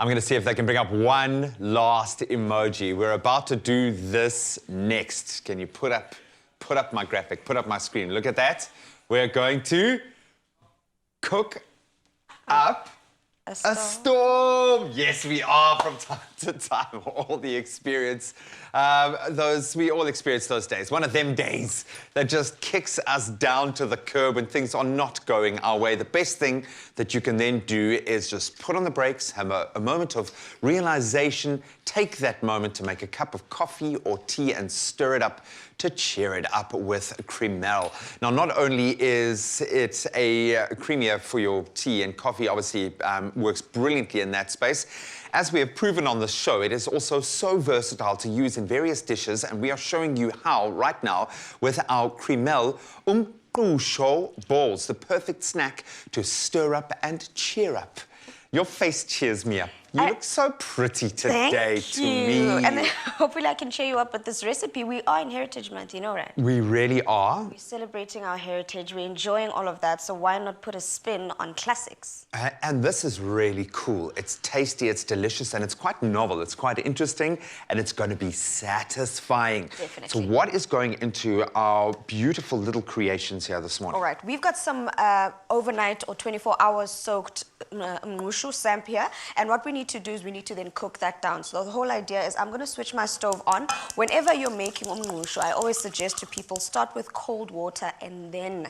I'm going to see if they can bring up one last emoji. We're about to do this next. Can you put up my graphic, put up my screen? Look at that. We're going to cook up a storm. Yes, we are from time to time. All the experience. We all experience those days. One of them days that just kicks us down to the curb when things are not going our way. The best thing that you can then do is just put on the brakes, have a moment of realization, take that moment to make a cup of coffee or tea and stir it up to cheer it up with Creamel. Now, not only is it a creamier for your tea and coffee, obviously works brilliantly in that space. As we have proven on the show, it is also so versatile to use in various dishes, and we are showing you how right now with our Creamel Umnqusho balls, the perfect snack to stir up and cheer up. Your face cheers me up. You look so pretty today to me. And then hopefully I can cheer you up with this recipe. We are in Heritage Month, you know, right? We really are. We're celebrating our heritage. We're enjoying all of that. So why not put a spin on classics? And this is really cool. It's tasty, it's delicious, and it's quite novel. It's quite interesting, and it's going to be satisfying. Definitely. So what is going into our beautiful little creations here this morning? All right. We've got some overnight or 24 hours soaked Umnqusho samp here. And what we need to do is we need to then cook that down. So the whole idea is I'm going to switch my stove on. Whenever you're making Umnqusho, I always suggest to people start with cold water and then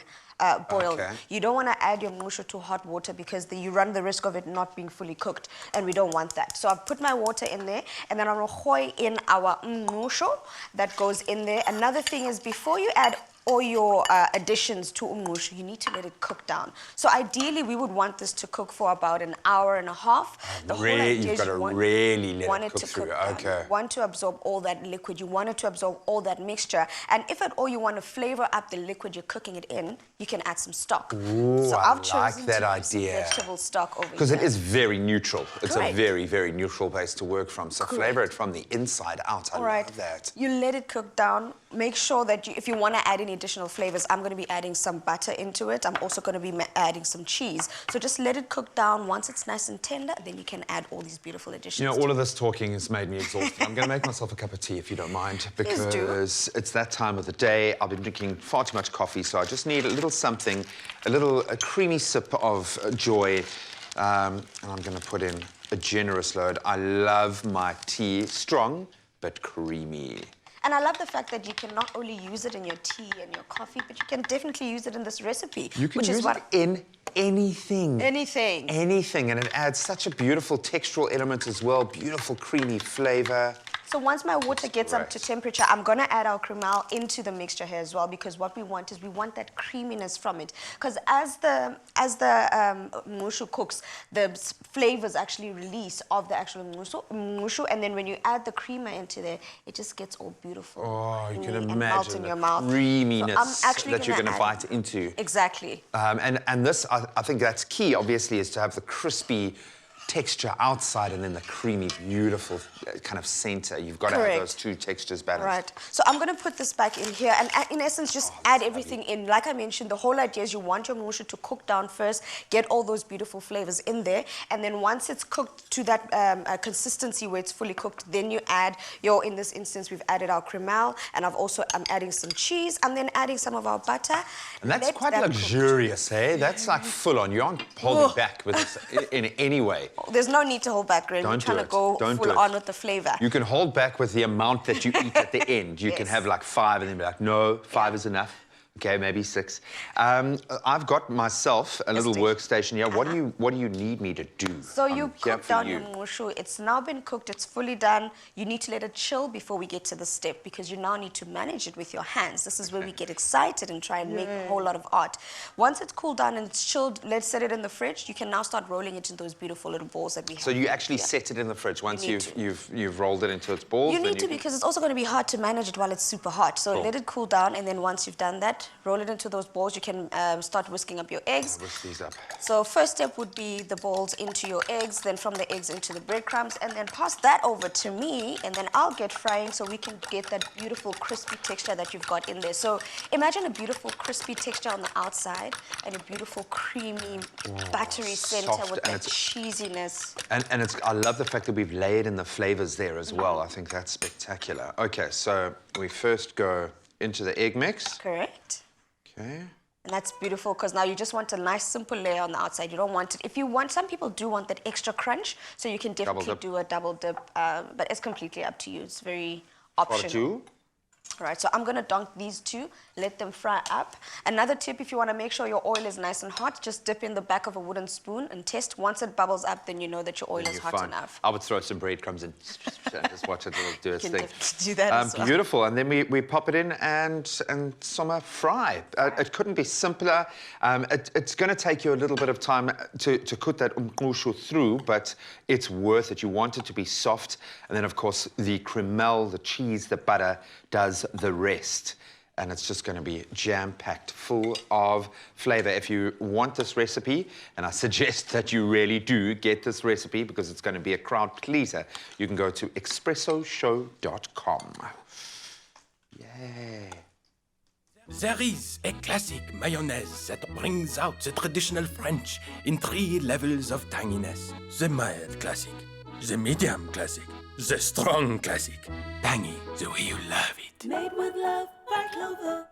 boil. Okay. You don't want to add your Umnqusho to hot water because you run the risk of it not being fully cooked, and we don't want that. So I've put my water in there, and then I'm going to hoy in our Umnqusho that goes in there. Another thing is before you add all your additions to Umnqusho, you need to let it cook down. So ideally, we would want this to cook for about an hour and a half. The whole idea You've is got to really let it cook through. Okay. You want to absorb all that liquid. You want it to absorb all that mixture. And if at all you want to flavor up the liquid you're cooking it in, you can add some stock. Ooh, so I I've chosen like that to use some idea. vegetable stock over here. Because it is very neutral. It's Correct. a very, very neutral base to work from. So flavor it from the inside out. I love that. You let it cook down. Make sure that if you want to add any additional flavors, I'm going to be adding some butter into it. I'm also going to be adding some cheese. So just let it cook down. Once it's nice and tender, then you can add all these beautiful additions. You know, all of this talking has made me exhausted. I'm going to make myself a cup of tea, if you don't mind, because it's that time of the day. I've been drinking far too much coffee, so I just need a little something, a creamy sip of joy. And I'm going to put in a generous load. I love my tea strong, but creamy. And I love the fact that you can not only use it in your tea and your coffee, but you can definitely use it in this recipe. You can use it in anything. Anything. Anything, and it adds such a beautiful textural element as well, beautiful creamy flavor. So once my water gets up to temperature, I'm going to add our Creamel into the mixture here as well, because what we want is we want that creaminess from it. Because as the Umnqusho cooks, the flavors actually release of the actual Umnqusho, and then when you add the creamer into there, it just gets all beautiful. Oh, you can imagine melt in your mouth. Creaminess that you're going to bite into. Exactly. And this, I think that's key, obviously, is to have the crispy texture outside and then the creamy, beautiful kind of center. You've got to have those two textures balanced. Right. So I'm going to put this back in here and in essence just add everything in. Like I mentioned, the whole idea is you want your Umnqusho to cook down first, get all those beautiful flavors in there, and then once it's cooked to that consistency where it's fully cooked, then you add in this instance, we've added our Creamel, and I'm adding some cheese, and then adding some of our butter. And that's quite luxurious, eh? That's like full on. You aren't holding back with this in any way. There's no need to hold back, really. We're trying to go full on with the flavor. You can hold back with the amount that you eat at the end. You can have like 5 and then be like, no, 5 is enough. Okay, maybe 6. I've got myself a little workstation here. What do you need me to do? So you cook down your Umnqusho. It's now been cooked. It's fully done. You need to let it chill before we get to the step, because you now need to manage it with your hands. This is where we get excited and try and make a whole lot of art. Once it's cooled down and it's chilled, let's set it in the fridge. You can now start rolling it into those beautiful little balls that we have. So you actually set it in the fridge once you've rolled it into its balls? You need to, because it's also going to be hard to manage it while it's super hot. So let it cool down, and then once you've done that, that, roll it into those balls. You can start whisking up your eggs. Whisk these up. So first step would be the balls into your eggs, then from the eggs into the breadcrumbs, and then pass that over to me, and then I'll get frying so we can get that beautiful crispy texture that you've got in there. So imagine a beautiful crispy texture on the outside and a beautiful creamy buttery center soft, with and that cheesiness. And it's, I love the fact that we've layered in the flavors there as well. I think that's spectacular. Okay, so we first go into the egg mix. Correct. Okay. And that's beautiful because now you just want a nice simple layer on the outside. You don't want it, if you want, some people do want that extra crunch, so you can definitely do a double dip, but it's completely up to you. It's very optional. All right, so I'm gonna dunk these two, let them fry up. Another tip, if you wanna make sure your oil is nice and hot, just dip in the back of a wooden spoon and test. Once it bubbles up, then you know that your oil is hot enough. I would throw some breadcrumbs in and just watch it do its thing. Do that as well. Beautiful, and then we pop it in and summer fry. It couldn't be simpler. It's going to take you a little bit of time to cook that umnqusho through, but it's worth it. You want it to be soft, and then of course the creamel, the cheese, the butter does the rest. And it's just going to be jam-packed full of flavor. If you want this recipe, and I suggest that you really do get this recipe because it's going to be a crowd pleaser, you can go to expressoshow.com. Yay. There is a classic mayonnaise that brings out the traditional French in 3 levels of tanginess. The mild classic, the medium classic, the strong classic. Tangy the way you love it. Made with love by Clover.